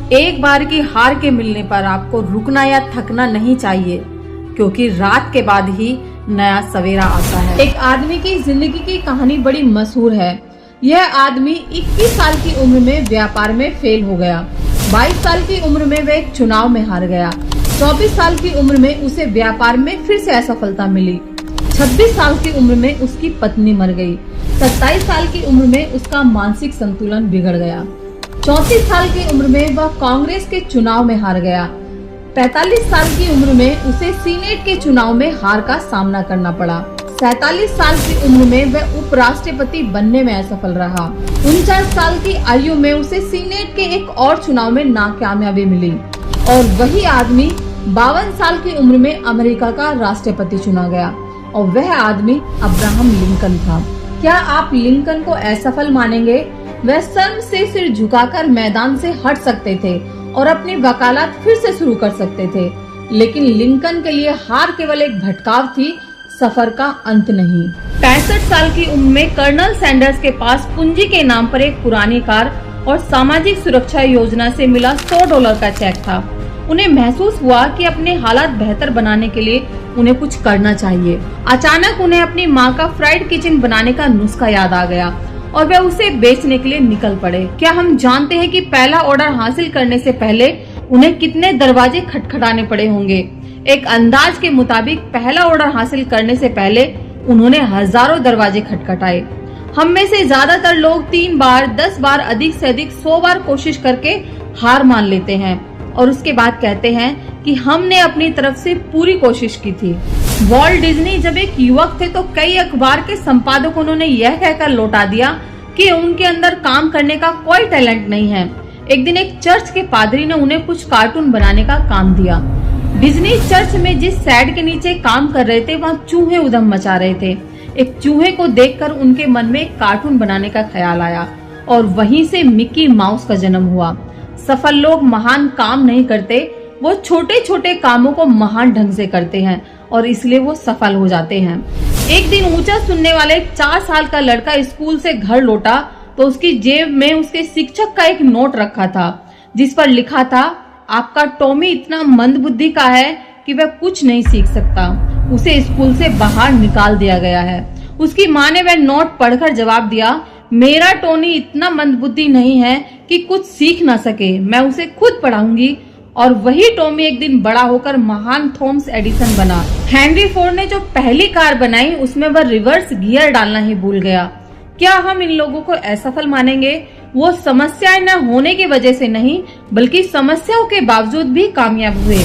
एक बार की हार के मिलने पर आपको रुकना या थकना नहीं चाहिए, क्योंकि रात के बाद ही नया सवेरा आता है। एक आदमी की जिंदगी की कहानी बड़ी मशहूर है। यह आदमी 21 साल की उम्र में व्यापार में फेल हो गया। 22 साल की उम्र में वह एक चुनाव में हार गया। 24 साल की उम्र में उसे व्यापार में फिर से असफलता मिली। 26 साल की उम्र में उसकी पत्नी मर गई। 27 साल की उम्र में उसका मानसिक संतुलन बिगड़ गया। 34 साल की उम्र में वह कांग्रेस के चुनाव में हार गया। 45 साल की उम्र में उसे सीनेट के चुनाव में हार का सामना करना पड़ा। 47 साल की उम्र में वह उपराष्ट्रपति बनने में असफल रहा। 49 साल की आयु में उसे सीनेट के एक और चुनाव में नाकामयाबी मिली और वही आदमी 52 साल की उम्र में अमेरिका का राष्ट्रपति चुना गया और वह आदमी अब्राहम लिंकन था। क्या आप लिंकन को असफल मानेंगे? वह शर्म से सिर झुकाकर मैदान से हट सकते थे और अपनी वकालत फिर से शुरू कर सकते थे, लेकिन लिंकन के लिए हार केवल एक भटकाव थी, सफर का अंत नहीं। 65 साल की उम्र में कर्नल सैंडर्स के पास पूंजी के नाम पर एक पुरानी कार और सामाजिक सुरक्षा योजना से मिला $100 का चेक था। उन्हें महसूस हुआ कि अपने हालात बेहतर बनाने के लिए उन्हें कुछ करना चाहिए। अचानक उन्हें अपनी माँ का फ्राइड किचन बनाने का नुस्खा याद आ गया और वे उसे बेचने के लिए निकल पड़े। क्या हम जानते हैं कि पहला ऑर्डर हासिल करने से पहले उन्हें कितने दरवाजे खटखटाने पड़े होंगे? एक अंदाज के मुताबिक पहला ऑर्डर हासिल करने से पहले उन्होंने हजारों दरवाजे खटखटाए। हम में से ज्यादातर लोग 3 बार, 10 बार, अधिक से अधिक 100 बार कोशिश करके हार मान लेते हैं और उसके बाद कहते हैं कि हमने अपनी तरफ से पूरी कोशिश की थी। वॉल्ट डिज्नी जब एक युवक थे तो कई अखबार के संपादकों ने यह कहकर लौटा दिया कि उनके अंदर काम करने का कोई टैलेंट नहीं है। एक दिन एक चर्च के पादरी ने उन्हें कुछ कार्टून बनाने का काम दिया। डिज्नी चर्च में जिस शेड के नीचे काम कर रहे थे वहाँ चूहे उधम मचा रहे थे। एक चूहे को देखकर उनके मन में एक कार्टून बनाने का ख्याल आया और वहीं से मिक्की माउस का जन्म हुआ। सफल लोग महान काम नहीं करते, वो छोटे छोटे कामों को महान ढंग से करते हैं और इसलिए वो सफल हो जाते हैं। एक दिन ऊंचा सुनने वाले 4 साल का लड़का स्कूल से घर लौटा तो उसकी जेब में उसके शिक्षक का एक नोट रखा था जिस पर लिखा था, आपका टॉमी इतना मंदबुद्धि का है कि वह कुछ नहीं सीख सकता। उसे स्कूल से बाहर निकाल दिया गया है। उसकी माँ ने वह नोट पढ़कर जवाब दिया, मेरा टोनी इतना मंदबुद्धि नहीं है कि कुछ सीख ना सके, मैं उसे खुद पढ़ाऊंगी। और वही टॉमी एक दिन बड़ा होकर महान थॉमस एडिसन बना। हेनरी फोर्ड ने जो पहली कार बनाई उसमें वह रिवर्स गियर डालना ही भूल गया। क्या हम इन लोगों को असफल मानेंगे? वो समस्याएं न होने की वजह से नहीं, बल्कि समस्याओं के बावजूद भी कामयाब हुए।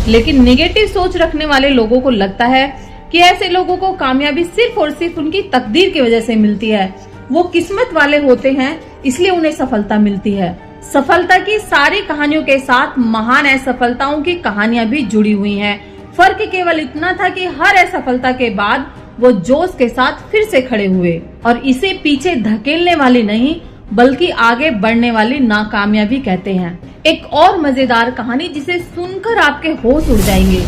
लेकिन नेगेटिव सोच रखने वाले लोगों को लगता है कि ऐसे लोगों को कामयाबी सिर्फ और सिर्फ उनकी तकदीर की वजह से मिलती है। वो किस्मत वाले होते हैं इसलिए उन्हें सफलता मिलती है। सफलता की सारी कहानियों के साथ महान असफलताओं की कहानियां भी जुड़ी हुई हैं। फर्क केवल इतना था कि हर असफलता के बाद वो जोश के साथ फिर से खड़े हुए और इसे पीछे धकेलने वाली नहीं बल्कि आगे बढ़ने वाली नाकामयाबी कहते हैं। एक और मजेदार कहानी जिसे सुनकर आपके होश उड़ जाएंगे।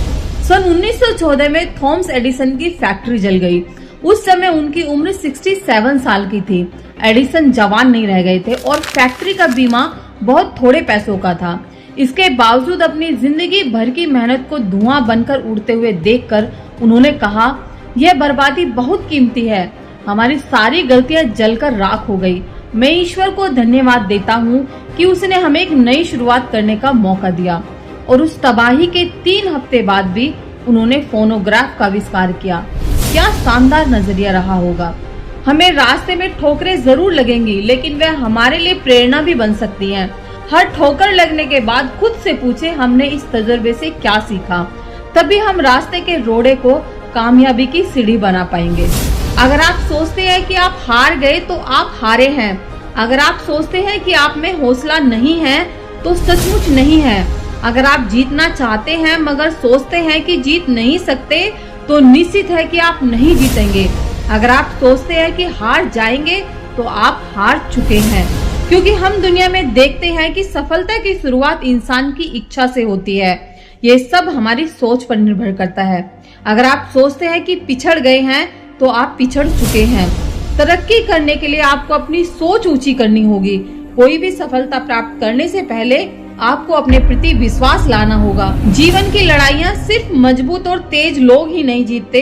सन 1914 में थॉमस एडिसन की फैक्ट्री जल गई। उस समय उनकी उम्र 67 साल की थी। एडिसन जवान नहीं रह गए थे और फैक्ट्री का बीमा बहुत थोड़े पैसों का था। इसके बावजूद अपनी जिंदगी भर की मेहनत को धुआं बनकर उड़ते हुए देखकर उन्होंने कहा, यह बर्बादी बहुत कीमती है। हमारी सारी गलतियां जलकर राख हो गई। मैं ईश्वर को धन्यवाद देता हूँ कि उसने हमें एक नई शुरुआत करने का मौका दिया। और उस तबाही के 3 हफ्ते बाद भी उन्होंने फोनोग्राफ का आविष्कार किया। क्या शानदार नजरिया रहा होगा। हमें रास्ते में ठोकरें जरूर लगेंगी, लेकिन वह हमारे लिए प्रेरणा भी बन सकती हैं। हर ठोकर लगने के बाद खुद से पूछे, हमने इस तजुर्बे से क्या सीखा? तभी हम रास्ते के रोड़े को कामयाबी की सीढ़ी बना पाएंगे। अगर आप सोचते हैं कि आप हार गए तो आप हारे हैं। अगर आप सोचते हैं कि आप में हौसला नहीं है तो सचमुच नहीं है। अगर आप जीतना चाहते हैं मगर सोचते हैं कि जीत नहीं सकते तो निश्चित है कि आप नहीं जीतेंगे। अगर आप सोचते हैं कि हार जाएंगे तो आप हार चुके हैं, क्योंकि हम दुनिया में देखते हैं कि सफलता की शुरुआत इंसान की इच्छा से होती है। ये सब हमारी सोच पर निर्भर करता है। अगर आप सोचते हैं कि पिछड़ गए हैं तो आप पिछड़ चुके हैं। तरक्की करने के लिए आपको अपनी सोच ऊंची करनी होगी। कोई भी सफलता प्राप्त करने से पहले आपको अपने प्रति विश्वास लाना होगा। जीवन की लड़ाइयाँ सिर्फ मजबूत और तेज लोग ही नहीं जीतते,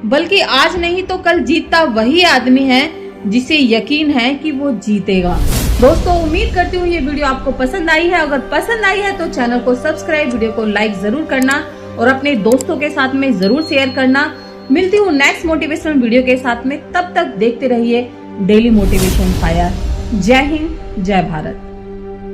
बल्कि आज नहीं तो कल जीतता वही आदमी है जिसे यकीन है कि वो जीतेगा। दोस्तों, उम्मीद करती हूँ ये वीडियो आपको पसंद आई है। अगर पसंद आई है तो चैनल को सब्सक्राइब, वीडियो को लाइक जरूर करना और अपने दोस्तों के साथ में जरूर शेयर करना। मिलती हूँ नेक्स्ट मोटिवेशनल वीडियो के साथ में, तब तक देखते रहिए डेली मोटिवेशन फायर। जय हिंद, जय भारत।